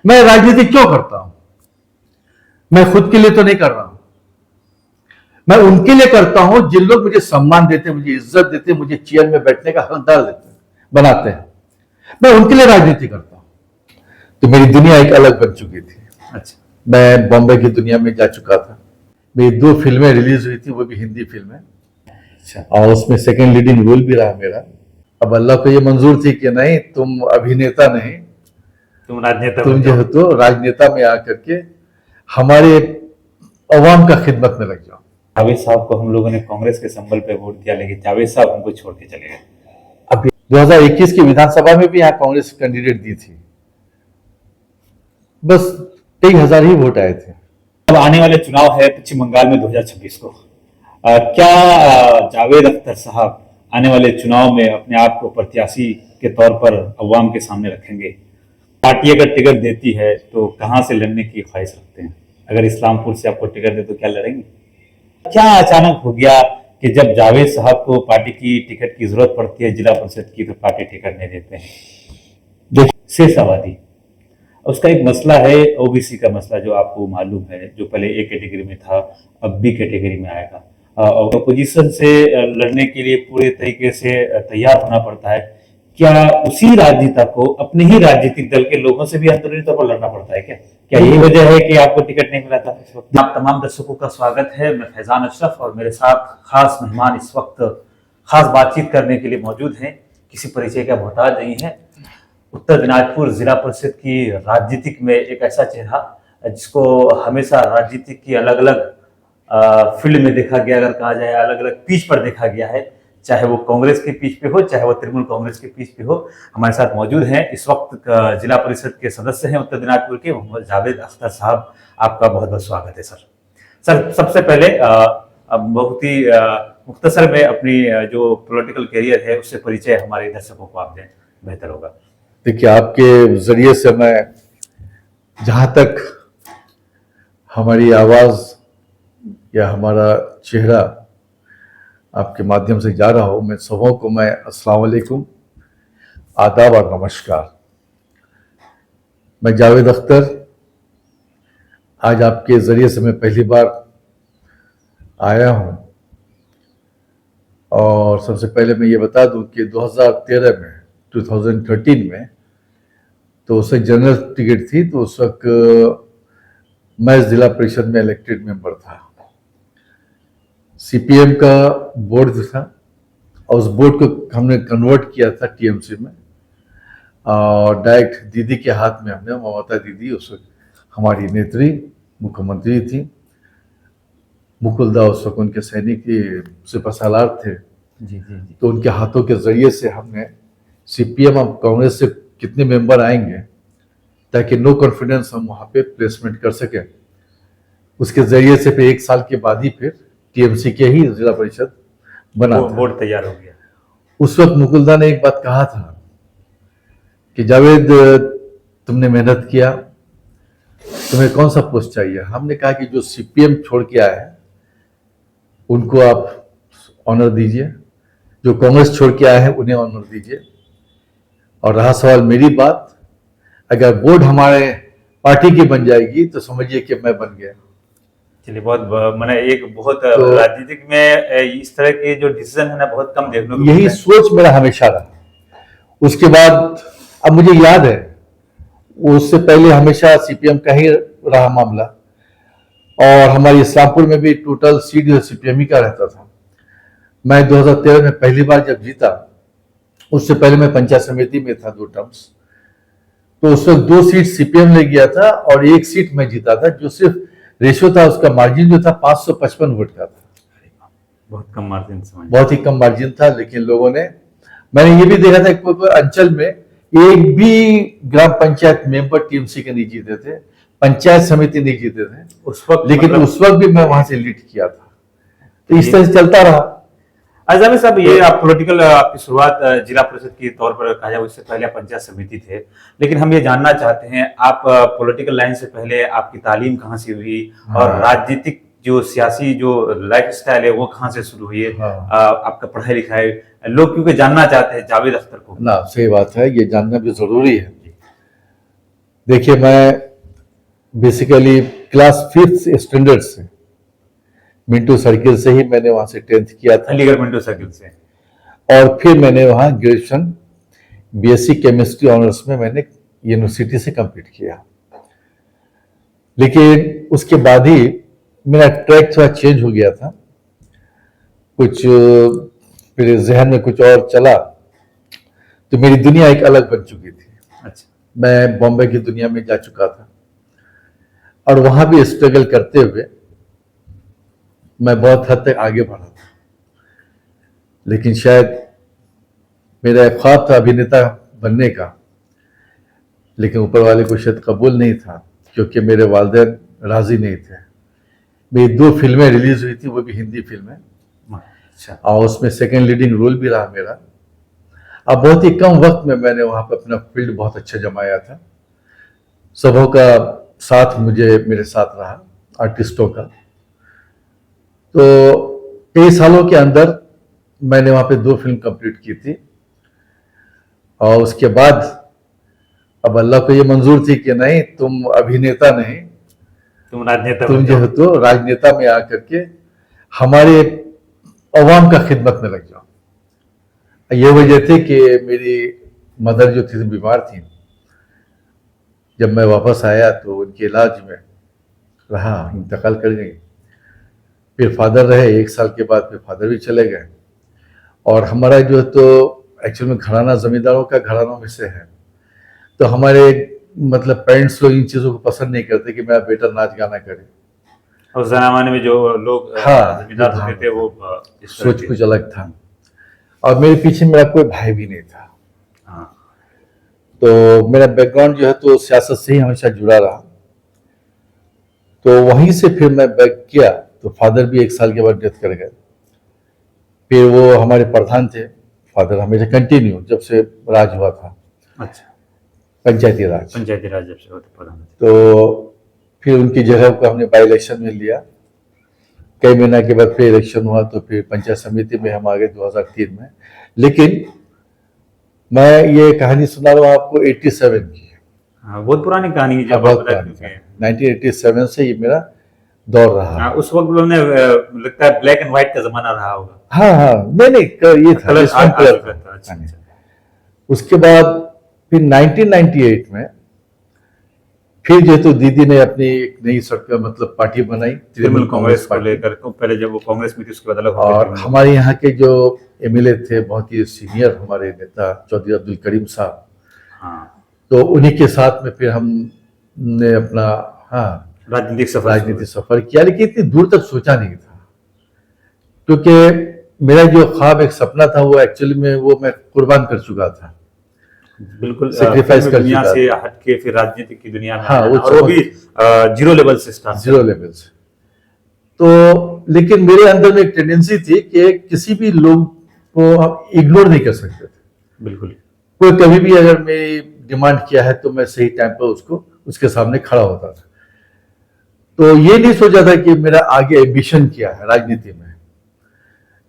मैं राजनीति क्यों करता हूं? मैं खुद के लिए तो नहीं कर रहा हूं, मैं उनके लिए करता हूं जिन लोग मुझे सम्मान देते, मुझे इज्जत देते, मुझे चेयर में बैठने का हकदार देते बनाते हैं। मैं उनके लिए राजनीति करता हूं। तो मेरी दुनिया एक अलग बन चुकी थी। अच्छा। मैं बॉम्बे की दुनिया में जा चुका था। मेरी 2 फिल्में रिलीज हुई थी, वो भी हिंदी फिल्में, अच्छा। और उसमें सेकंड लीडिंग रोल भी रहा मेरा। अब अल्लाह को ये मंजूर थी कि नहीं, तुम अभिनेता नहीं, तुम राजनेता तुम बन जो जाओ। हो तो राजनेता में आकर के हमारे अवाम का खिदमत में लग जाओ। जावेद साहब को हम लोगों ने कांग्रेस के संबल पे वोट दिया, लेकिन जावेद साहब हमको छोड़ के चले गए। अब 2021 की विधानसभा में भी यहाँ कांग्रेस कैंडिडेट दी थी, बस कई हजार ही वोट आए थे। अब आने वाले चुनाव है पश्चिम बंगाल में 2026 को। क्या जावेद अख्तर साहब आने वाले चुनाव में अपने आप को प्रत्याशी के तौर पर अवाम के सामने रखेंगे? पार्टी अगर टिकट देती है तो कहां से लड़ने की ख्वाहिश रखते हैं? अगर इस्लामपुर से आपको टिकट दे तो क्या लड़ेंगे? क्या अचानक हो गया कि जब जावेद साहब को पार्टी की टिकट की जरूरत पड़ती है जिला परिषद की, तो पार्टी टिकट नहीं देते हैं? देखिए, शेष आबादी, उसका एक मसला है, ओबीसी का मसला, जो आपको मालूम है, जो पहले ए कैटेगरी में था, अब बी कैटेगरी में आएगा। और अपोजिशन से लड़ने के लिए पूरे तरीके से तैयार होना पड़ता है। क्या उसी राजनेता को अपने ही राजनीतिक दल के लोगों से भी अंदरूनी तौर पर लड़ना पड़ता है? क्या क्या यही वजह है कि आपको टिकट नहीं मिला था इस वक्त? आप तमाम दर्शकों का स्वागत है। मैं फैजान अशरफ, और मेरे साथ खास मेहमान इस वक्त खास बातचीत करने के लिए मौजूद हैं। किसी परिचय का मोहताज नहीं है। उत्तर दिनाजपुर जिला परिषद की राजनीतिक में एक ऐसा चेहरा जिसको हमेशा राजनीतिक की अलग अलग फील्ड में देखा गया, अगर कहा जाए अलग अलग पीच पर देखा गया है, चाहे वो कांग्रेस के पीच पे हो, चाहे वो तृणमूल कांग्रेस के पीच पे हो। हमारे साथ मौजूद हैं इस वक्त जिला परिषद के सदस्य हैं उत्तर दिनाजपुर के मोहम्मद जावेद अख्तर साहब। आपका बहुत बहुत स्वागत है सर। सर, सबसे पहले बहुत ही मुख्तसर में अपनी जो पॉलिटिकल कैरियर है उससे परिचय हमारे दर्शकों को आप दें, बेहतर होगा। देखिए, आपके जरिए से मैं जहां तक हमारी आवाज या हमारा चेहरा आपके माध्यम से जा रहा हूं, मैं सबों को मैं अस्सलाम वालेकुम, आदाब और नमस्कार। मैं जावेद अख्तर आज आपके जरिए से मैं पहली बार आया हूं, और सबसे पहले मैं ये बता दूं कि 2013 में तो उससे जनरल टिकट थी, तो उस वक्त मैं जिला परिषद में इलेक्टेड मेंबर था। सीपीएम का बोर्ड था, और उस बोर्ड को हमने कन्वर्ट किया था टीएमसी में, और डायरेक्ट दीदी के हाथ में हमने, ममता दीदी उस वक्त हमारी नेत्री मुख्यमंत्री थी, मुकुलदा उस वक्त उनके सैनिक सिपहसालार थे। जी जी जी। तो उनके हाथों के जरिए से हमने सीपीएम और कांग्रेस से कितने मेंबर आएंगे ताकि नो कॉन्फिडेंस हम वहां पे प्लेसमेंट कर सके, उसके जरिए से फिर 1 साल के बाद ही फिर टीएमसी के ही जिला परिषद बना था। बोर्ड तैयार हो गया। उस वक्त मुकुलदा ने एक बात कहा था कि जावेद, तुमने मेहनत किया, तुम्हें कौन सा पोस्ट चाहिए? हमने कहा कि जो सीपीएम छोड़ के आए हैं उनको आप ऑनर दीजिए, जो कांग्रेस छोड़ के आए हैं उन्हें ऑनर दीजिए। और रहा सवाल मेरी बात, अगर बोर्ड हमारे पार्टी की बन जाएगी तो समझिए कि मैं बन गया। चलिए, बहुत मैंने एक बहुत तो राजनीतिक में इस तरह के जो डिसीजन है ना, बहुत कम देखने को यही सोच मेरा हमेशा रहा। उसके बाद अब मुझे याद है, उससे पहले हमेशा सीपीएम का ही रहा मामला, और हमारी इस्लामपुर में भी टोटल सीट जो सीपीएम ही का रहता था। मैं 2013 में पहली बार जब जीता, उससे पहले मैं पंचायत समिति में था 2 टर्म्स, तो उस वक्त 2 सीट सीपीएम ले गया था और 1 सीट मैं जीता था, जो सिर्फ रेशियो था, उसका मार्जिन जो था 555 वोट का था। बहुत कम मार्जिन, बहुत ही कम मार्जिन था। लेकिन लोगों ने, मैंने ये भी देखा था कोई अंचल में एक भी ग्राम पंचायत मेंबर टीएमसी के नहीं जीते थे, पंचायत समिति नहीं जीते थे उस वक्त, लेकिन उस वक्त भी मैं वहां से लीड किया था। तो इस तरह से चलता रहा। जावेद साहब, ये आप पॉलिटिकल आपकी शुरुआत जिला परिषद के तौर पर कहा जाए, उससे पहले आप पंचायत समिति थे, लेकिन हम ये जानना चाहते हैं आप पॉलिटिकल लाइन से पहले आपकी तालीम कहाँ से हुई, और राजनीतिक जो सियासी जो लाइफ स्टाइल है वो कहाँ से शुरू हुई है? आपका पढ़ाई लिखाई लोग क्योंकि जानना चाहते हैं जावेद अख्तर को। ना, सही बात है, ये जानना भी जरूरी है। देखिए, मैं बेसिकली क्लास 5th स्टैंडर्ड से मिंटू सर्किल से ही मैंने वहां से 10th किया था, अलीगढ़ मिंटो सर्किल से। और फिर मैंने वहां ग्रेजुएशन बीएससी केमिस्ट्री ऑनर्स में मैंने यूनिवर्सिटी से कंप्लीट किया। लेकिन उसके बाद ही मेरा ट्रैक थोड़ा चेंज हो गया था, कुछ मेरे जहन में कुछ और चला, तो मेरी दुनिया एक अलग बन चुकी थी। अच्छा। मैं बॉम्बे की दुनिया में जा चुका था और वहां भी स्ट्रगल करते हुए मैं बहुत हद तक आगे बढ़ा था। लेकिन शायद मेरा एक ख्वाब था अभिनेता बनने का, लेकिन ऊपर वाले को शायद कबूल नहीं था, क्योंकि मेरे वालिदैन राजी नहीं थे। मेरी 2 फिल्में रिलीज हुई थी, वो भी हिंदी फिल्में, अच्छा। और उसमें सेकंड लीडिंग रोल भी रहा मेरा। अब बहुत ही कम वक्त में मैंने वहां पर अपना फील्ड बहुत अच्छा जमाया था। सबों का साथ मुझे मेरे साथ रहा, आर्टिस्टों का। तो कई सालों के अंदर मैंने वहां पे 2 फिल्म कंप्लीट की थी, और उसके बाद अब अल्लाह को ये मंजूर थी कि नहीं, तुम अभिनेता नहीं, तुम राजनेता तुम बन जो जाओ। है तो राजनेता में आकर के हमारे अवाम का खिदमत में लग जाओ। ये वजह थी कि मेरी मदर जो थी बीमार थी। जब मैं वापस आया तो उनके इलाज में रहा, इंतकाल कर गई। फिर फादर रहे 1 साल के बाद, फिर फादर भी चले गए। और हमारा जो है तो एक्चुअल में घराना जमींदारों का घरानों में से है, तो हमारे मतलब पेरेंट्स लोग इन चीज़ों को पसंद नहीं करते कि मेरा बेटा नाच गाना करे। उस जमाने में जो लोग हाँ, जमींदार जो होते थे वो इस तरह सोच के। कुछ अलग था। और मेरे पीछे मेरा कोई भाई भी नहीं था, हाँ। तो मेरा बैकग्राउंड जो है तो सियासत से ही हमेशा जुड़ा रहा। तो वहीं से फिर मैं बैक किया, तो फादर भी 1 साल के बाद डेथ कर गए। फिर वो हमारे प्रधान थे, फादर हमेशा कंटिन्यू, जब से राज हुआ था, अच्छा। पंचायती राज। पंचायती राज जब से होते प्रधानमंत्री। तो फिर उनकी जगह को हमने बाई इलेक्शन में लिया। कई महीना के बाद फिर इलेक्शन हुआ, तो फिर पंचायत समिति में हम आ गए 2003 में। लेकिन मैं ये कहानी सुना रहा हूँ आपको 87 की। हाँ, बहुत पुरानी कहानी है, जब आप बहुत बता पुरानी चुके हैं। 1987 से ये मेरा दौर रहा। हाँ, उस वक्त लोगों ने लगता है ब्लैक एंड व्हाइट का जमाना रहा होगा। हाँ हाँ, नहीं, ये था, कलर जिसमें आ कलर चुका था। था। अच्छा, हाँ, अच्छा। उसके बाद फिर 1998 में फिर जो है तो दीदी ने अपनी एक नई सरकार मतलब पार्टी बनाई, तृणमूल कांग्रेस को पार्टी। लेकर, तो पहले जब वो कांग्रेस में थी उसके बाद अलग हो गए और तृणमूल। हमारे यहाँ के जो एमएलए थे, बहुत ही सीनियर हमारे नेता चौधरी अब्दुल करीम साहब, हाँ, तो उन्हीं के साथ में फिर हमने अपना राजनीतिक सफर राजनीतिक सफर किया। लेकिन इतनी दूर तक सोचा नहीं था, क्योंकि मेरा जो ख्वाब एक सपना था वो एक्चुअली में वो मैं कुर्बान कर चुका था, बिल्कुल सेक्रीफाइस फिल्मी कर दुनिया चुका से था। हटके फिर राजनीतिक की दुनिया में हाँ, आना, वो और वो भी जीरो लेवल से स्टार्ट। 0 लेवल से। तो लेकिन मेरे अंदर में एक टेंडेंसी थी कि किसी भी लोग को आप इग्नोर नहीं कर सकते थे। बिल्कुल। कोई कभी भी अगर मेरी डिमांड किया है तो मैं सही टाइम पर उसको उसके सामने खड़ा होता था। तो ये नहीं सोचा था कि मेरा आगे एम्बिशन क्या है राजनीति में,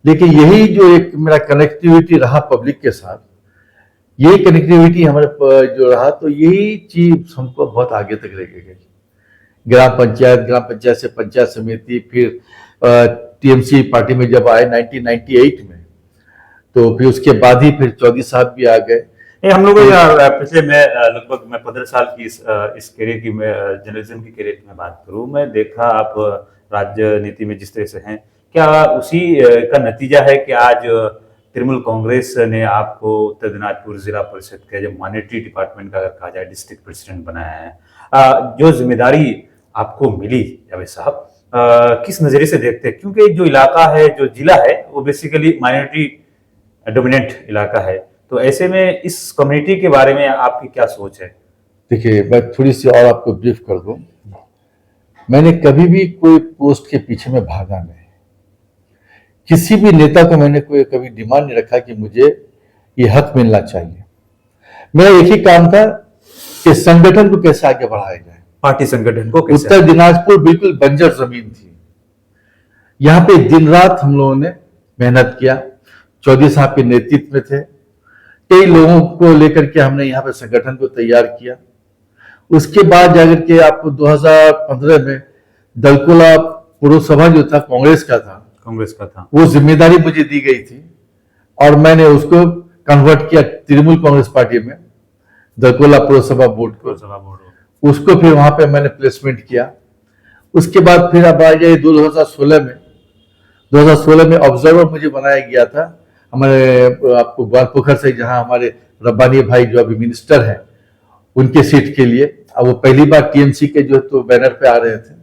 लेकिन यही जो एक मेरा कनेक्टिविटी रहा पब्लिक के साथ, यही कनेक्टिविटी हमारे जो रहा, तो यही चीज हमको बहुत आगे तक लेके गई। ग्राम पंचायत से पंचायत समिति, फिर टीएमसी पार्टी में जब आए 1998 में, तो फिर उसके बाद ही फिर चौधरी साहब भी आ गए। हम लोग पिछले मैं लगभग मैं 15 साल की इस करियर की जर्नलिज्म की करियर की मैं बात करूं, मैं देखा आप राजनीति में जिस तरह से हैं, क्या उसी का नतीजा है कि आज तृणमूल कांग्रेस ने आपको उत्तर दिनाजपुर जिला परिषद के जो मॉनिटरी डिपार्टमेंट का अगर कहा जाए डिस्ट्रिक्ट प्रेसिडेंट बनाया है। जो जिम्मेदारी आपको मिली जावेद साहब, किस नजरिए से देखते हैं? क्योंकि जो इलाका है, जो जिला है, वो बेसिकली माइनॉरिटी डोमिनेंट इलाका है, तो ऐसे में इस कम्युनिटी के बारे में आपकी क्या सोच है? देखिए, मैं थोड़ी सी और आपको ब्रीफ कर दूं। मैंने कभी भी कोई पोस्ट के पीछे में भागा नहीं। किसी भी नेता को मैंने कोई कभी डिमांड नहीं रखा कि मुझे ये हक मिलना चाहिए। मेरा एक ही काम था कि संगठन को कैसे आगे बढ़ाया जाए। पार्टी संगठन को कैसे? उत्तर दिनाजपुर बिल्कुल बंजर जमीन थी, यहाँ पे दिन रात हम लोगों ने मेहनत किया। चौधरी साहब के नेतृत्व में थे, कई लोगों को लेकर के हमने यहाँ पे संगठन को तैयार किया। उसके बाद जाकर के आपको 2015 में दलकुला पुरसभा जो था कांग्रेस का था, वो जिम्मेदारी मुझे दी गई थी और मैंने उसको कन्वर्ट किया तृणमूल कांग्रेस पार्टी में, दलकुला पुरसभा बोर्ड को। उसको फिर वहां पे मैंने प्लेसमेंट किया। उसके बाद फिर अब आ गए 2016 में ऑब्जर्वर मुझे बनाया गया था हमारे आपको ग्वालपोखर से, जहां हमारे रब्बानी भाई जो अभी मिनिस्टर हैं उनके सीट के लिए। अब वो पहली बार टीएमसी के जो तो बैनर पे आ रहे थे,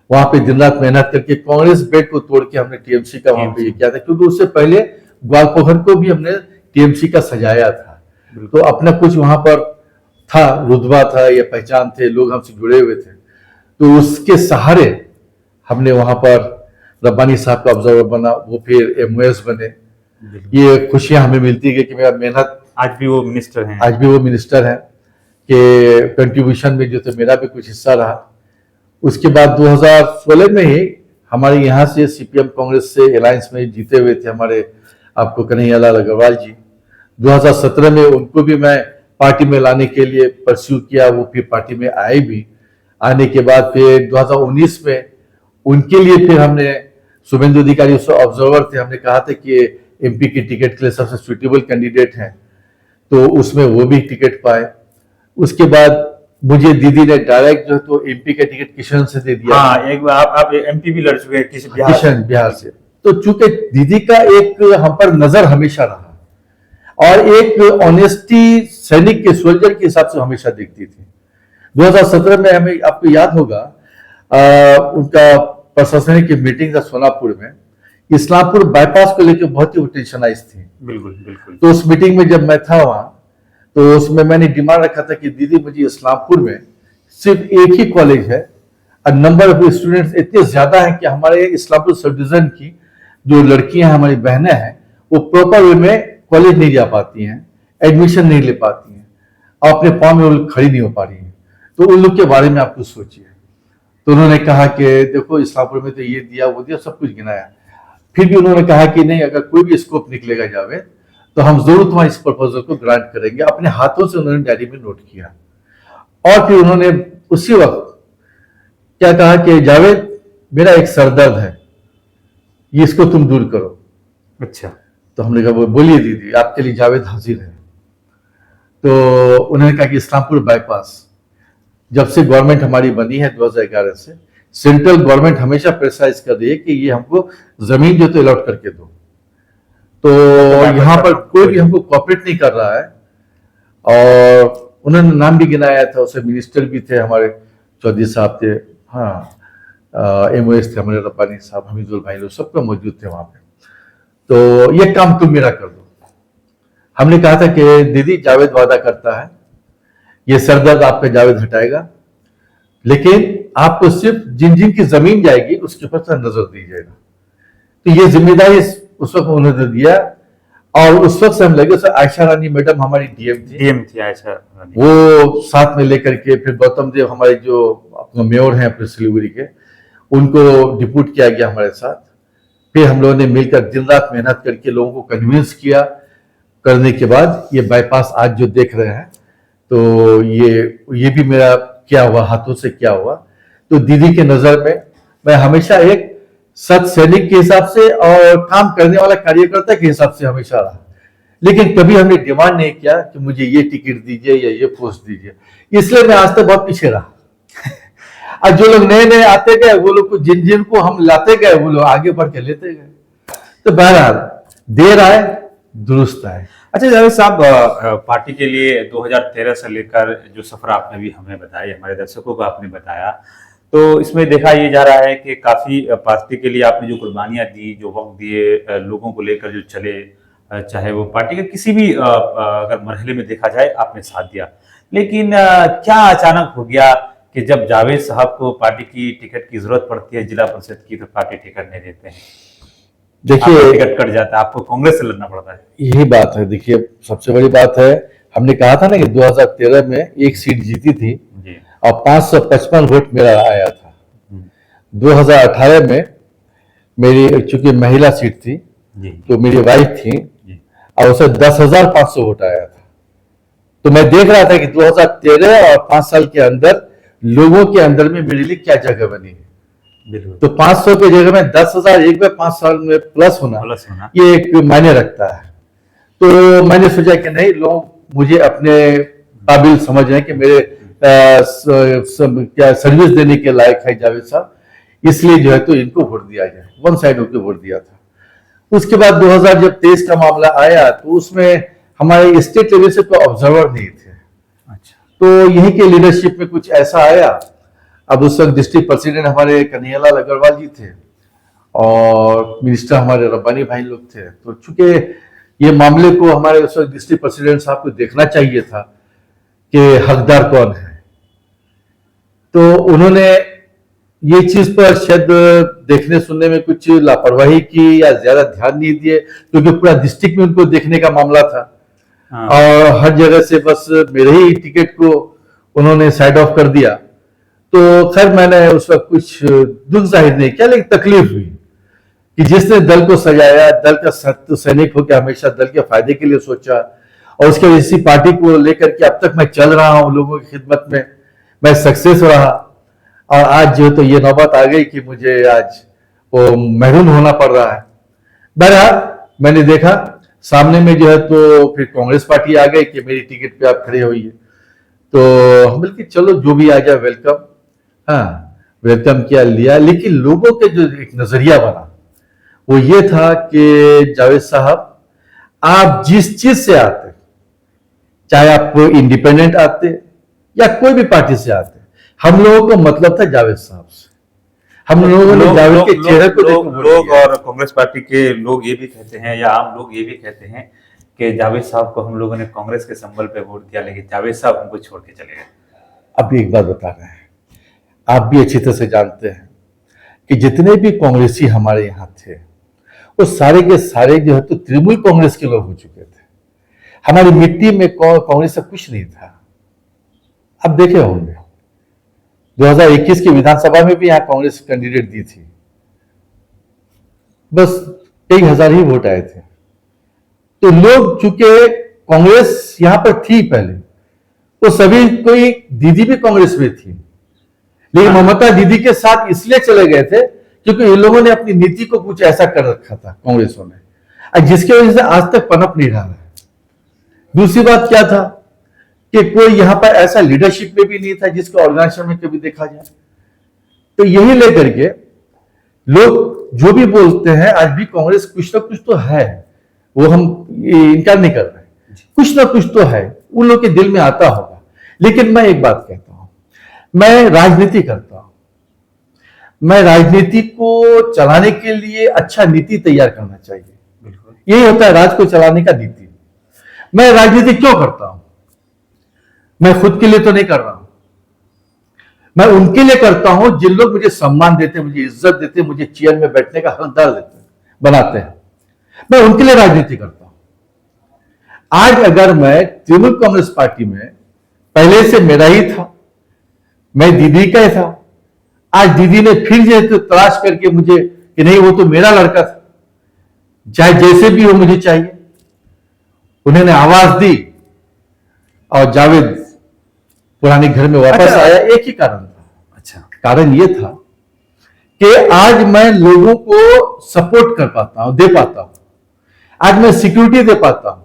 वहां पे दिन रात मेहनत करके कांग्रेस बेड को तोड़ के हमने टीएमसी का वहां पे ये किया था, क्योंकि उससे पहले ग्वालपोखर को भी हमने टीएमसी का सजाया था। तो अपना कुछ वहां पर था, रुतबा था या पहचान थे, लोग हमसे जुड़े हुए थे, तो उसके सहारे हमने वहां पर रब्बानी साहब का ऑब्जर्वर बना, वो फिर एमओएस बने। ये खुशियां हमें मिलती है कि मेरा मेहनत, आज भी वो मिनिस्टर हैं कि कंट्रीब्यूशन में जो थे मेरा भी कुछ हिस्सा रहा। उसके बाद 2016 में ही हमारे यहाँ से सीपीएम कांग्रेस से अलायंस में जीते हुए थे हमारे आपको कन्हैयालाल अग्रवाल जी। 2017 में उनको भी मैं पार्टी में लाने के लिए परस्यू किया, वो फिर पार्टी में आए भी। आने के बाद फिर 2019 में उनके लिए फिर हमने शुभेंदु अधिकारी ऑब्जर्वर थे, हमने कहा था कि एमपी की टिकट के लिए सबसे सुटेबल कैंडिडेट हैं, तो उसमें वो भी टिकट पाए। उसके बाद मुझे दीदी ने डायरेक्ट जो है तो एमपी का टिकट किशन से दे दिया। हाँ, एक बार आप एमपी भी लड़ चुके हैं किशन बिहार से। तो चूंकि दीदी का एक हम पर नजर हमेशा रहा और एक ऑनेस्टी सैनिक के सोल्जर के हिसाब से हमेशा दिखती थी। 2017 में हमें आपको याद होगा उनका प्रशासनिक मीटिंग था सोनापुर में, इस्लामपुर बाईपास को लेकर बहुत ही टेंशनाइज थी। बिल्कुल। तो उस मीटिंग में जब मैं था वहां, तो उसमें मैंने डिमांड रखा था कि दीदी मुझे इस्लामपुर में सिर्फ एक ही कॉलेज है और नंबर ऑफ स्टूडेंट्स इतने ज्यादा हैं कि हमारे इस्लामपुर सब डिवीजन की जो लड़कियां हमारी बहनें हैं वो प्रॉपर वे में कॉलेज नहीं जा पाती हैं, एडमिशन नहीं ले पाती हैं और अपने पाँव में वो खड़ी नहीं हो पा रही हैं। तो उन लोग के बारे में आप कुछ सोचिए। तो उन्होंने कहा कि देखो इस्लामपुर में तो ये दिया वो दिया, सब कुछ गिनाया। फिर भी उन्होंने कहा कि नहीं, अगर कोई भी स्कोप निकलेगा जावेद तो हम जरूर तुम्हारे इस प्रपोजल को ग्रांट करेंगे। अपने हाथों से उन्होंने डायरी में नोट किया और फिर उन्होंने उसी वक्त क्या कहा कि जावेद मेरा एक सरदर्द है, ये इसको तुम दूर करो। अच्छा। तो हमने कहा बोलिए दीदी, आपके लिए जावेद हाजिर है। तो उन्होंने कहा कि इस्लामपुर बाईपास जब से गवर्नमेंट हमारी बनी है 2011 से, सेंट्रल गवर्नमेंट हमेशा प्रेसाइज कर रही है कि ये हमको जमीन जो तो अलॉट करके दो। तो यहाँ पर कोई भी हमको कॉपरेट नहीं कर रहा है। और उन्होंने नाम भी गिनाया था, उससे मिनिस्टर भी थे हमारे, चौधरी साहब थे, हाँ एमओएस थे हमारे रब्बानी साहब, हमीदुल भाई, लोग सबका मौजूद थे वहां पे। तो ये काम तुम मेरा कर दो। हमने कहा था कि दीदी जावेद वादा करता है ये सरदर्द आपका जावेद हटाएगा, लेकिन आपको सिर्फ जिन जिन की जमीन जाएगी उसके ऊपर से नजर दीजिएगा। तो ये जिम्मेदारी उस वक्त उन्होंने दिया और उस वक्त से हम लगे। आयशा रानी मैडम हमारी डीएम थी आयशा रानी, वो साथ में लेकर के फिर गौतम देव हमारे जो अपने मेयर हैं अपने सिलीगुड़ी के, उनको डिप्यूट किया गया हमारे साथ। फिर हम लोगों ने मिलकर दिन रात मेहनत करके लोगों को कन्विंस किया। करने के बाद ये बाईपास आज जो देख रहे हैं, तो ये भी मेरा क्या हुआ, हाथों से क्या हुआ। तो दीदी के नजर में मैं हमेशा एक सत सैनिक के हिसाब से और काम करने वाला कार्यकर्ता के हिसाब से हमेशा रहा, लेकिन कभी हमने डिमांड नहीं किया कि मुझे ये टिकट दीजिए या ये पोस्ट दीजिए। इसलिए मैं आज तक बहुत पीछे रहा। और जो लोग नए नए आते गए, वो लोग को जिन को हम लाते गए, वो लोग आगे बढ़ के लेते गए। तो बहरहाल देर आए दुरुस्त आए। अच्छा जावेद साहब, पार्टी के लिए 2013 से लेकर जो सफर आपने भी हमें बताया, हमारे दर्शकों को आपने बताया, तो इसमें देखा ये जा रहा है कि काफी पार्टी के लिए आपने जो कुर्बानियां दी, जो वक्त दिए, लोगों को लेकर जो चले, चाहे वो पार्टी के किसी भी अगर मरहले में देखा जाए आपने साथ दिया। लेकिन क्या अचानक हो गया कि जब जावेद साहब को पार्टी की टिकट की जरूरत पड़ती है, जिला परिषद की, तो पार्टी टिकट नहीं देते हैं? देखिए टिकट कट जाता है, आपको कांग्रेस से लड़ना पड़ता है। यही बात है। देखिए सबसे बड़ी बात है, हमने कहा था ना कि 2013 में एक सीट जीती थी और 555 वोट मेरा आया था। 2018 में मेरी चूंकि महिला सीट थी तो मेरी वाइफ थी और उसे 10,500 वोट आया था। तो मैं देख रहा था कि 2013 और 5 साल के अंदर लोगों के अंदर में मेरे लिए क्या जगह बनी है। बिल्कुल। तो 500 की जगह में 10,000 एक बार 5 साल में प्लस होना ये एक मायने रखता है। तो मैंने सोचा कि नहीं, लोग मुझे अपने काबिल समझ रहे हैं कि मेरे क्या सर्विस देने के लायक है जावेद साहब, इसलिए जो है तो इनको वोट दिया जाए। वन साइड होकर वोट दिया था। उसके बाद 2023 का मामला आया तो उसमें हमारे स्टेट लेवल से कोई ऑब्जर्वर नहीं थे। अच्छा। तो यहीं के लीडरशिप में कुछ ऐसा आया। अब उस वक्त डिस्ट्रिक्ट प्रेसिडेंट हमारे कन्हैयालाल अग्रवाल जी थे और मिनिस्टर हमारे रब्बानी भाई लोग थे। तो चूंकि ये मामले को हमारे उस वक्त डिस्ट्रिक्ट प्रेसिडेंट साहब को देखना चाहिए था कि हकदार कौन है, तो उन्होंने ये चीज पर शायद देखने सुनने में कुछ लापरवाही की या ज्यादा ध्यान नहीं दिए, क्योंकि पूरा डिस्ट्रिक्ट में उनको देखने का मामला था। हाँ। और हर जगह से बस मेरे ही टिकट को उन्होंने साइड ऑफ कर दिया। तो खैर मैंने उस वक्त कुछ दुख जाहिर नहीं किया, लेकिन तकलीफ हुई कि जिसने दल को सजाया, दल का सैनिक होकर हमेशा दल के फायदे के लिए सोचा, और उसके इसी पार्टी को लेकर के अब तक मैं चल रहा हूं लोगों की खिदमत में, मैं सक्सेस रहा। और आज जो तो ये नौबत आ गई कि मुझे आज वो महरूम होना पड़ रहा है। बहरहाल मैंने देखा सामने में जो है तो फिर कांग्रेस पार्टी आ गई कि मेरी टिकट पे आप खड़े होइए। तो हम बोले चलो जो भी आ जाए वेलकम। हाँ, वेलकम किया, लिया। लेकिन लोगों के जो एक नजरिया बना वो ये था कि जावेद साहब, आप जिस चीज से आते, चाहे आप इंडिपेंडेंट आते या कोई भी पार्टी से आते, हम लोगों को मतलब था जावेद साहब से। हम लोगों ने जावेद के चेहरे को लोग और कांग्रेस पार्टी के लोग ये भी कहते हैं, या आम लोग ये भी कहते हैं कि जावेद साहब को हम लोगों ने कांग्रेस के संबल पे वोट दिया, लेकिन जावेद साहब हमको छोड़ के चले गए। अब एक बात बता रहे हैं, आप भी अच्छी तरह से जानते हैं कि जितने भी कांग्रेसी हमारे यहाँ थे वो सारे के सारे जो है तो तृणमूल कांग्रेस के लोग हो चुके थे। हमारी मिट्टी में कांग्रेस से कुछ नहीं था। अब देखे होंगे 2021 की विधानसभा में भी यहाँ कांग्रेस कैंडिडेट दी थी, बस कई हजार ही वोट आए थे। तो लोग चूंकि कांग्रेस यहां पर थी पहले, तो सभी कोई दीदी भी कांग्रेस में थी, लेकिन ममता दीदी के साथ इसलिए चले गए थे क्योंकि इन लोगों ने अपनी नीति को कुछ ऐसा कर रखा था कांग्रेसों ने, जिसकी वजह से आज तक पनप नहीं रहा है। दूसरी बात क्या था कि कोई यहां पर ऐसा लीडरशिप में भी नहीं था जिसको ऑर्गेनाइजेशन में कभी देखा जाए। तो यही लेकर के लोग जो भी बोलते हैं, आज भी कांग्रेस कुछ ना कुछ तो है, वो हम इनकार नहीं कर रहे, कुछ ना कुछ तो है, उन लोग के दिल में आता होगा। लेकिन मैं एक बात कहता हूं, मैं राजनीति करता हूं, मैं राजनीति को चलाने के लिए अच्छा नीति तैयार करना चाहिए। यही होता है राज को चलाने का नीति। मैं राजनीति क्यों करता हूं? मैं खुद के लिए तो नहीं कर रहा हूं, मैं उनके लिए करता हूं जिन लोग मुझे सम्मान देते, मुझे इज्जत देते, मुझे चेयर में बैठने का हकदार देते, बनाते हैं। मैं उनके लिए राजनीति करता हूं। आज अगर मैं तृणमूल कांग्रेस पार्टी में पहले से मेरा ही था, मैं दीदी का ही था, आज दीदी ने फिर जो तलाश करके मुझे कि नहीं वो तो मेरा लड़का था, चाहे जैसे भी हो मुझे चाहिए, उन्होंने आवाज दी और जावेद पुराने घर में वापस आया। एक ही कारण था। अच्छा, कारण यह था कि आज मैं लोगों को सपोर्ट कर पाता हूं, दे पाता हूं, आज मैं सिक्योरिटी दे पाता हूं,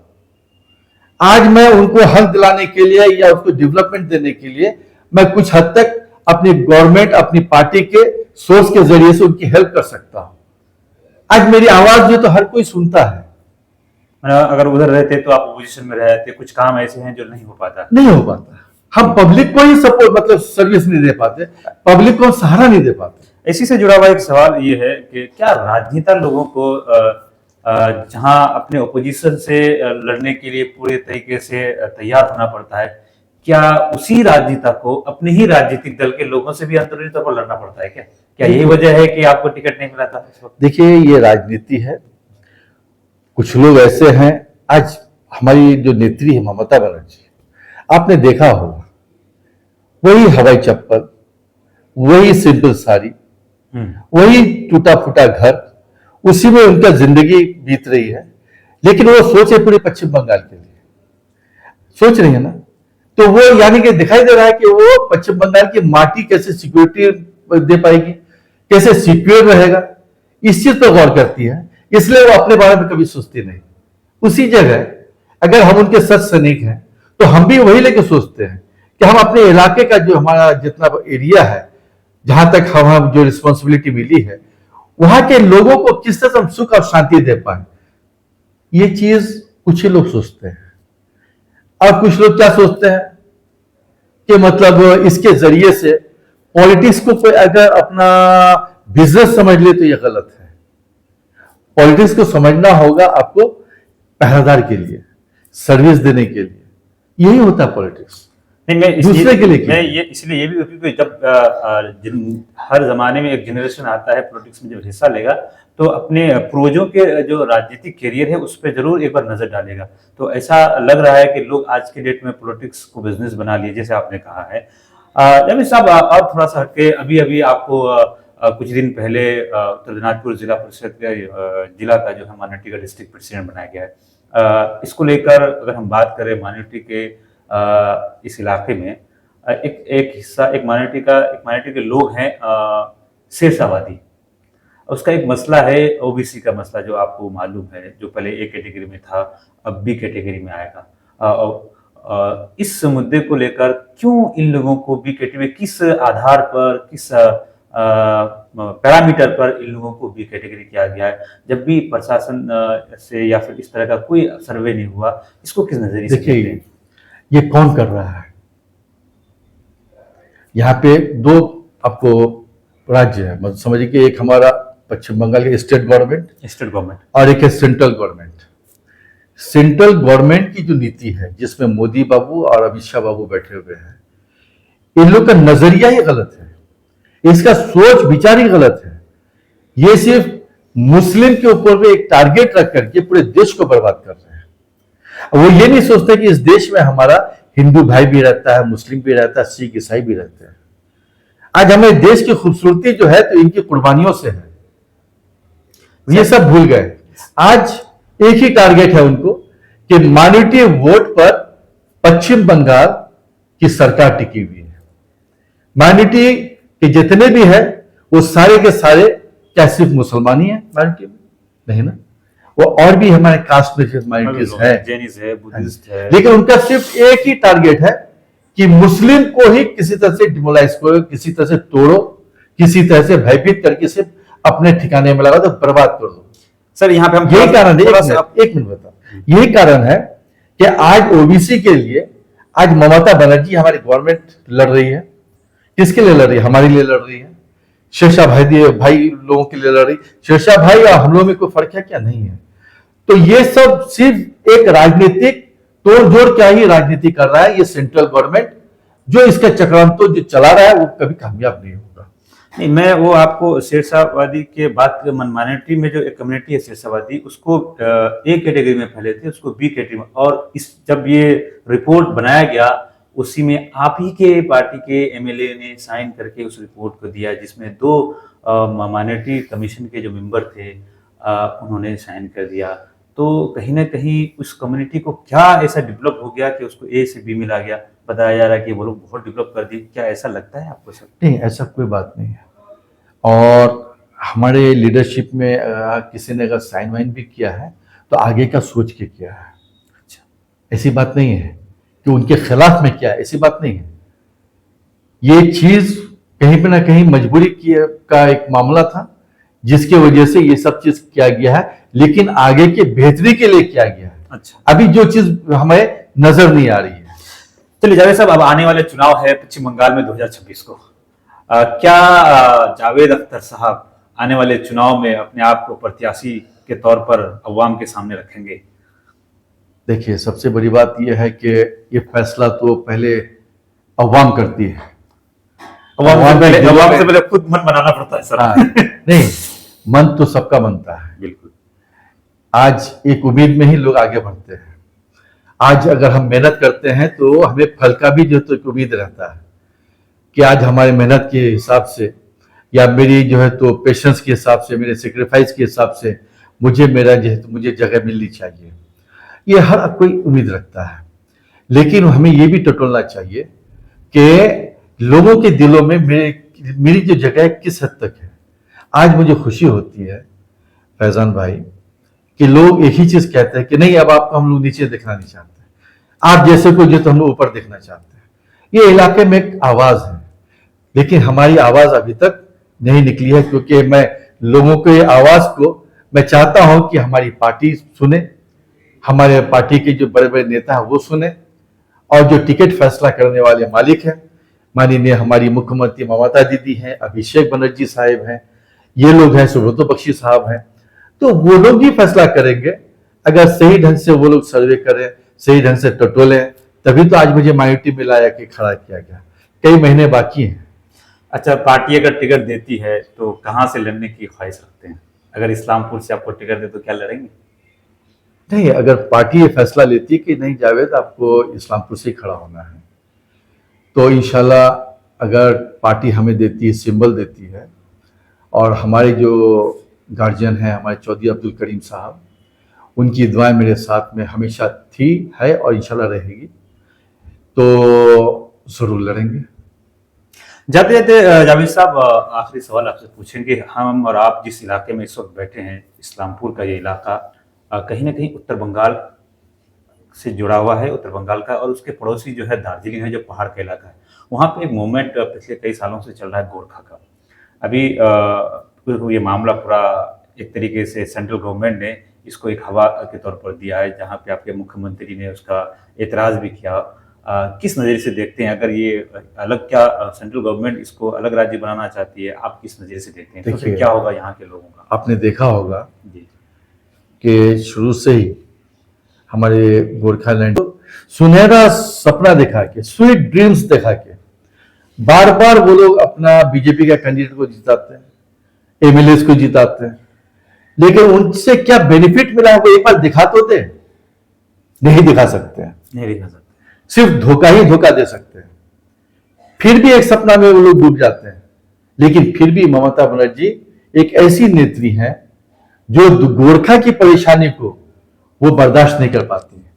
आज मैं उनको हक दिलाने के लिए या उसको डेवलपमेंट देने के लिए मैं कुछ हद तक अपनी गवर्नमेंट, अपनी पार्टी के सोर्स के जरिए से उनकी हेल्प कर सकता हूं। आज मेरी आवाज जो तो हर कोई सुनता है। अगर उधर रहते तो आप अपोजिशन में रहते, कुछ काम ऐसे हैं जो नहीं हो पाता। हम पब्लिक को ही सपोर्ट मतलब सर्विस नहीं दे पाते, पब्लिक को सहारा नहीं दे पाते। इसी से जुड़ा हुआ एक सवाल ये है कि क्या राजनेता लोगों को जहां अपने ओपोजिशन से लड़ने के लिए पूरे तरीके से तैयार होना पड़ता है, क्या उसी राजनेता को अपने ही राजनीतिक दल के लोगों से भी अंदरूनी तौर पर लड़ना पड़ता है? क्या यही वजह है कि आपको टिकट नहीं मिला था? देखिए, ये राजनीति है। कुछ लोग ऐसे हैं, आज हमारी जो नेत्री है ममता बनर्जी, आपने देखा होगा, वही हवाई चप्पल, वही सिंपल साड़ी, वही टूटा फूटा घर, उसी में उनका जिंदगी बीत रही है। लेकिन वो सोचे पूरे पश्चिम बंगाल के लिए, सोच रही है ना, तो वो यानी कि दिखाई दे रहा है कि वो पश्चिम बंगाल की माटी कैसे सिक्योरिटी दे पाएगी, कैसे सिक्योर रहेगा, इस चीज पर गौर करती है। इसलिए वो अपने बारे में कभी सोचती नहीं। उसी जगह अगर हम उनके सच सैनिक हैं तो हम भी वही लेके सोचते हैं कि हम अपने इलाके का जो हमारा जितना एरिया है, जहां तक हम जो रिस्पॉन्सिबिलिटी मिली है, वहां के लोगों को किस तरह से हम सुख और शांति दे पाए। ये चीज कुछ ही लोग सोचते हैं। और कुछ लोग क्या सोचते हैं कि मतलब इसके जरिए से पॉलिटिक्स को कोई अगर अपना बिजनेस समझ ले तो ये गलत है। पॉलिटिक्स को समझना होगा आपको पहरेदार के लिए, सर्विस देने के लिए, यही होता है पॉलिटिक्स। नहीं, मैं दूसरे के लिए मैं ये इसलिए ये भी, क्योंकि जब हर जमाने में एक जनरेशन आता है पॉलिटिक्स में जब हिस्सा लेगा तो अपने पूर्वजों के जो राजनीतिक करियर है उस पर जरूर एक बार नजर डालेगा। तो ऐसा लग रहा है कि लोग आज के डेट में पॉलिटिक्स को बिजनेस बना लिए, जैसे आपने कहा है। जावेद साहब, और थोड़ा सा हटके, अभी अभी आपको कुछ दिन पहले उत्तर दिनाजपुर जिला परिषद के जिला का जो है माइनॉरिटी का डिस्ट्रिक्ट प्रेसिडेंट बनाया गया है। इसको लेकर अगर हम बात करें माइनॉरिटी के इस इलाके में एक हिस्सा, एक माइनॉरिटी के लोग हैं शेरशाहवादी। उसका एक मसला है ओबीसी का मसला, जो आपको मालूम है, जो पहले ए कैटेगरी में था अब बी कैटेगरी में आएगा। इस मुद्दे को लेकर क्यों इन लोगों को बी कैटेगरी, किस आधार पर, किस पैरामीटर पर इन लोगों को बी कैटेगरी किया गया है, जब भी प्रशासन से या फिर इस तरह का कोई सर्वे नहीं हुआ? इसको किस नजरिए से देखते हैं? ये कौन कर रहा है? यहाँ पे दो आपको राज्य है, मतलब समझिए कि एक हमारा पश्चिम बंगाल के स्टेट गवर्नमेंट और एक है सेंट्रल गवर्नमेंट। सेंट्रल गवर्नमेंट की जो नीति है, जिसमें मोदी बाबू और अमित शाह बाबू बैठे हुए हैं, इन लोग का नजरिया ही गलत है, इसका सोच विचार ही गलत है। ये सिर्फ मुस्लिम के ऊपर भी एक टारगेट रख करके पूरे देश को बर्बाद कर रहे हैं। वो ये नहीं सोचते कि इस देश में हमारा हिंदू भाई भी रहता है, मुस्लिम भी रहता है, सिख ईसाई भी रहते हैं। आज हमारे देश की खूबसूरती जो है तो इनकी कुर्बानियों से है, ये सब भूल गए। आज एक ही टारगेट है उनको कि माइनॉरिटी वोट पर पश्चिम बंगाल की सरकार टिकी हुई है। माइनॉरिटी के जितने भी है वो सारे के सारे क्या सिर्फ मुसलमान ही है माइनॉरिटी में? नहीं ना, वो और भी हमारे कास्ट में माइनॉरिटीज है, जैनिस है, बुद्धिस्ट है, लेकिन उनका सिर्फ एक ही टारगेट है कि मुस्लिम को ही किसी तरह से डिमोलाइज करो, किसी तरह से तोड़ो, किसी तरह से भयभीत करके सिर्फ अपने ठिकाने में लगा दो, बर्बाद कर दो। सर यहाँ पे हम यही कारण है, एक मिनट बताओ, यही कारण है कि आज ओबीसी के लिए आज ममता बनर्जी हमारी गवर्नमेंट लड़ रही है। किसके लिए लड़ रही है? हमारे लिए लड़ रही है। शेरशाह भाई लोगों के लिए लड़ रही। शेरशाह भाई और हम लोगों में कोई फर्क है क्या? नहीं है। तो ये सब सिर्फ एक राजनीतिक तोड़-जोड़ क्या ही राजनीति कर रहा है ये सेंट्रल गवर्नमेंट, जो इसका चक्रांत जो चला रहा है वो कभी कामयाब नहीं होगा। नहीं, मैं वो आपको शेरशाहवादी के बात, माइनॉरिटी में जो एक कम्युनिटी है शेरशाहवादी, उसको ए कैटेगरी में पहले थे, उसको बी कैटेगरी में, और इस जब ये रिपोर्ट बनाया गया उसी में आप ही के पार्टी के एमएलए ने साइन करके उस रिपोर्ट को दिया, जिसमें दो माइनॉरिटी कमीशन के जो मेंबर थे उन्होंने साइन कर दिया। तो कहीं ना कहीं उस कम्युनिटी को क्या ऐसा डेवलप हो गया कि उसको ए से बी मिला गया? बताया जा रहा है कि वो लोग बहुत डेवलप कर दिए, क्या ऐसा लगता है आपको? सर नहीं, ऐसा कोई बात नहीं है। और हमारे लीडरशिप में किसी ने अगर साइन वाइन भी किया है तो आगे का सोच के किया है। अच्छा, ऐसी बात नहीं है कि उनके खिलाफ में क्या है, ऐसी बात नहीं है। ये चीज कहीं पे ना कहीं मजबूरी का एक मामला था, जिसकी वजह से ये सब चीज किया गया है, लेकिन आगे के बेहतरी के लिए किया गया है। अच्छा, अभी जो चीज हमें नजर नहीं आ रही है। चलिए जावेद साहब, अब आने वाले चुनाव है पश्चिम बंगाल में 2026 को, क्या जावेद अख्तर साहब आने वाले चुनाव में अपने आप को प्रत्याशी के तौर पर अवाम के सामने रखेंगे? देखिए, सबसे बड़ी बात यह है कि ये फैसला तो पहले अवाम करती है। अवाम से पहले खुद मन बनाना पड़ता है सर। हाँ, नहीं, मन तो सबका बनता है। बिल्कुल। आज एक उम्मीद में ही लोग आगे बढ़ते हैं। आज अगर हम मेहनत करते हैं तो हमें फल का भी जो तो एक उम्मीद रहता है कि आज हमारे मेहनत के हिसाब से या मेरी जो है तो पेशेंस के हिसाब से, मेरे सेक्रीफाइस के हिसाब से मुझे मेरा जो है तो मुझे जगह मिलनी चाहिए। ये हर कोई उम्मीद रखता है, लेकिन हमें ये भी टटोलना चाहिए कि लोगों के दिलों में मेरी जो जगह किस हद तक है। आज मुझे खुशी होती है फैजान भाई कि लोग एक ही चीज कहते हैं कि नहीं, अब आपको हम लोग नीचे देखना नहीं चाहते, आप जैसे को जो तो हम लोग ऊपर देखना चाहते हैं। ये इलाके में एक आवाज है, लेकिन हमारी आवाज अभी तक नहीं निकली है, क्योंकि मैं लोगों के आवाज को मैं चाहता हूं कि हमारी पार्टी सुने, हमारे पार्टी के जो बड़े बड़े नेता हैं वो सुने, और जो टिकट फैसला करने वाले मालिक हैं, माननीय हमारी मुख्यमंत्री ममता दीदी हैं, अभिषेक बनर्जी साहिब हैं, ये लोग हैं, सुब्रतो बख्शी साहब हैं, तो वो लोग ही फैसला करेंगे। अगर सही ढंग से वो लोग सर्वे करें, सही ढंग से टटोलें, तभी तो आज मुझे माइनॉरिटी में लाया कि खड़ा किया गया। कई महीने बाकी हैं। अच्छा, पार्टी अगर टिकट देती है तो कहाँ से लड़ने की ख्वाहिश रखते हैं? अगर इस्लामपुर से आपको टिकट दे तो क्या लड़ेंगे? नहीं, अगर पार्टी ये फैसला लेती कि नहीं जावेद आपको इस्लामपुर से ही खड़ा होना है, तो इंशाल्लाह अगर पार्टी हमें देती है, सिंबल देती है, और हमारे जो गार्जियन हैं हमारे चौधरी अब्दुल करीम साहब, उनकी दुआएं मेरे साथ में हमेशा थी, है और इंशाल्लाह रहेगी, तो जरूर लड़ेंगे। जाते जाते जावेद साहब, आखिरी सवाल आपसे पूछेंगे। हम और आप जिस इलाके में इस वक्त बैठे हैं, इस्लामपुर का ये इलाका कहीं ना कहीं उत्तर बंगाल से जुड़ा हुआ है, उत्तर बंगाल का, और उसके पड़ोसी जो है दार्जिलिंग है, जो पहाड़ का इलाका है। वहाँ पे एक मूवमेंट पिछले कई सालों से चल रहा है गोरखा का। अभी ये मामला पूरा एक तरीके से सेंट्रल गवर्नमेंट ने इसको एक हवा के तौर पर दिया है, जहाँ पे आपके मुख्यमंत्री ने उसका एतराज़ भी किया। किस नज़रिए से देखते हैं? अगर ये अलग, क्या सेंट्रल गवर्नमेंट इसको अलग राज्य बनाना चाहती है, आप किस नज़रिए से देखते हैं? तो फिर क्या होगा यहाँ के लोगों का? आपने देखा होगा जी, कि शुरू से ही हमारे गोरखालैंड सुनहरा सपना दिखा के, स्वीट ड्रीम्स दिखा के, बार बार वो लोग अपना बीजेपी का कैंडिडेट को जिताते हैं, एमएलए को जिताते हैं, लेकिन उनसे क्या बेनिफिट मिला है वो एक बार दिखा तो दे। नहीं दिखा सकते हैं, नहीं दिखा सकते। सिर्फ धोखा ही धोखा दे सकते हैं। फिर भी एक सपना में वो लोग डूब जाते हैं, लेकिन फिर भी ममता बनर्जी एक ऐसी नेत्री हैं जो गोरखा की परेशानी को वो बर्दाश्त नहीं कर पाती है।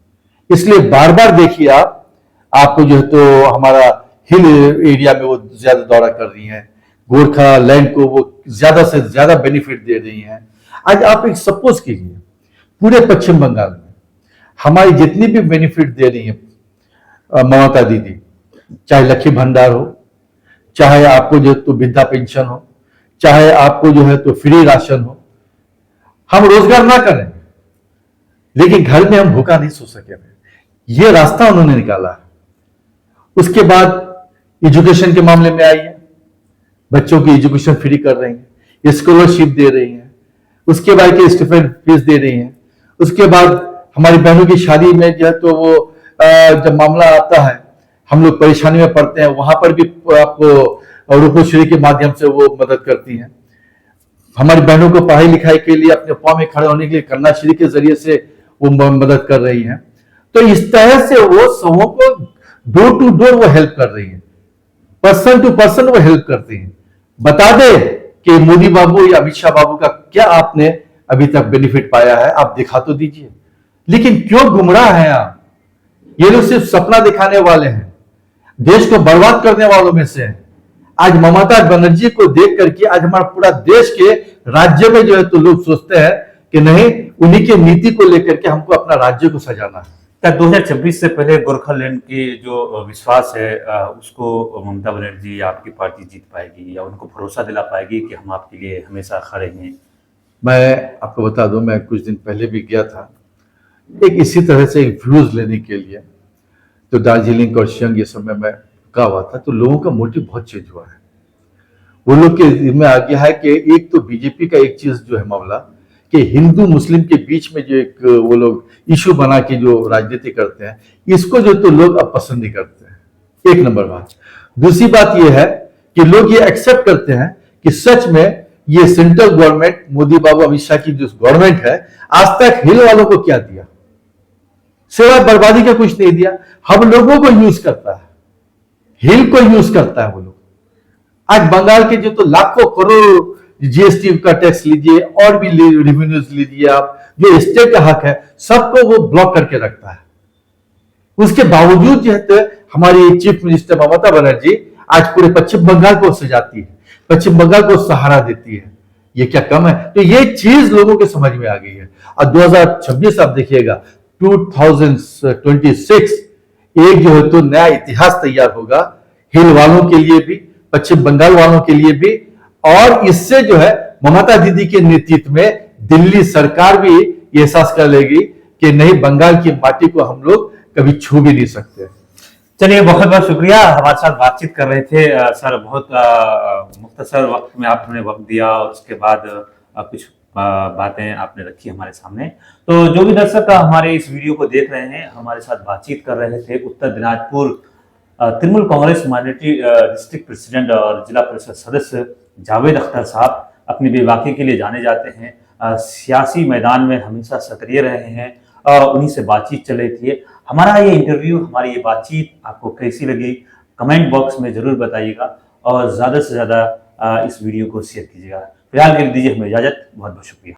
इसलिए बार बार देखिए आपको जो है तो हमारा हिल एरिया में वो ज्यादा दौरा कर रही हैं, गोरखा लैंड को वो ज्यादा से ज्यादा बेनिफिट दे रही हैं। आज आप एक सपोज कीजिए, पूरे पश्चिम बंगाल में हमारी जितनी भी बेनिफिट दे रही है ममता दीदी, चाहे लक्ष्मी भंडार हो, चाहे आपको जो है तो वृद्धा पेंशन हो, चाहे आपको जो है तो फ्री राशन हो, हम रोजगार ना करें लेकिन घर में हम भूखा नहीं सो सके, ये रास्ता उन्होंने निकाला है। उसके बाद एजुकेशन के मामले में आई है, बच्चों की एजुकेशन फ्री कर रही हैं, स्कॉलरशिप दे रही हैं, उसके बाद के स्टिपेंड फीस दे रही हैं। उसके बाद हमारी बहनों की शादी में जो है तो वो जब मामला आता है, हम लोग परेशानी में पड़ते हैं, वहां पर भी आपको रूपश्री के माध्यम से वो मदद करती हैं। हमारी बहनों को पढ़ाई लिखाई के लिए अपने पांव में खड़े होने के लिए कन्याश्री के जरिए से वो मदद कर रही हैं। तो इस तरह से वो सबों को डोर टू डोर वो हेल्प कर रही है, पर्सन टू पर्सन वो हेल्प करती है। बता दे कि मोदी बाबू या अमित शाह बाबू का क्या आपने अभी तक बेनिफिट पाया है, आप दिखा तो दीजिए। लेकिन क्यों गुमराह हैं आप? ये लोग सिर्फ सपना दिखाने वाले हैं, देश को बर्बाद करने वालों में से हैं। आज ममता बनर्जी को देख करके आज हमारा पूरा देश के राज्य में जो है तो लोग सोचते हैं कि नहीं, उन्हीं की नीति को लेकर के हमको अपना राज्य को सजाना है। क्या 2026 से पहले गोरखालैंड की जो विश्वास है उसको ममता बनर्जी या आपकी पार्टी जीत पाएगी, या उनको भरोसा दिला पाएगी कि हम आपके लिए हमेशा खड़े हैं? मैं आपको बता दूं, मैं कुछ दिन पहले भी गया था एक इसी तरह से एक व्यूज लेने के लिए, तो दार्जिलिंग और शियांग ये सब में मैं रुका हुआ था, तो लोगों का मोटिव बहुत चेंज हुआ है। वो लोग के में आ गया है कि एक तो बीजेपी का एक चीज जो है मामला कि हिंदू मुस्लिम के बीच में जो एक वो लोग इशू बना के जो राजनीति करते हैं, इसको जो तो लोग अब पसंद नहीं करते हैं। एक नंबर बात। दूसरी बात यह है कि लोग ये एक्सेप्ट करते हैं कि सच में ये सेंट्रल गवर्नमेंट मोदी बाबू अमित शाह की जो गवर्नमेंट है, आज तक हिल वालों को क्या दिया? सिवाय बर्बादी का कुछ नहीं दिया। हम लोगों को यूज करता है, हिल को यूज करता है वो लोग। आज बंगाल के जो तो लाखों करोड़ जीएसटी का टैक्स लीजिए और भी रेवेन्यूज लीजिए, आप जो स्टेट का हक है सबको वो ब्लॉक करके रखता है। उसके बावजूद जो है तो हमारी चीफ मिनिस्टर ममता बनर्जी आज पूरे पश्चिम बंगाल को सजाती है, पश्चिम बंगाल को सहारा देती है। ये क्या कम है? तो ये चीज लोगों के समझ में आ गई है। और 2026 आप देखिएगा, 2026 एक जो है तो नया इतिहास तैयार होगा, हिल वालों के लिए भी, पश्चिम बंगाल वालों के लिए भी। और इससे जो है ममता दीदी के नेतृत्व में दिल्ली सरकार भी ये एहसास कर लेगी कि नहीं, बंगाल की माटी को हम लोग कभी छू भी नहीं सकते। चलिए, बहुत बहुत शुक्रिया, हमारे साथ बातचीत कर रहे थे सर। बहुत मुख्तसर वक्त में आपने वक्त दिया और उसके बाद कुछ बातें आपने रखी हमारे सामने। तो जो भी दर्शक हमारे इस वीडियो को देख रहे हैं, हमारे साथ बातचीत कर रहे थे Uttar Dinajpur Trinamool Congress minority district president और जिला परिषद सदस्य जावेद अख्तर साहब। अपनी बेबाकी के लिए जाने जाते हैं, सियासी मैदान में हमेशा सक्रिय रहे हैं, उन्हीं से बातचीत चल रही थी। हमारा ये इंटरव्यू, हमारी ये बातचीत आपको कैसी लगी कमेंट बॉक्स में जरूर बताइएगा और ज़्यादा से ज़्यादा इस वीडियो को शेयर कीजिएगा। फिलहाल के लिए दीजिए हमें इजाज़त। बहुत बहुत शुक्रिया।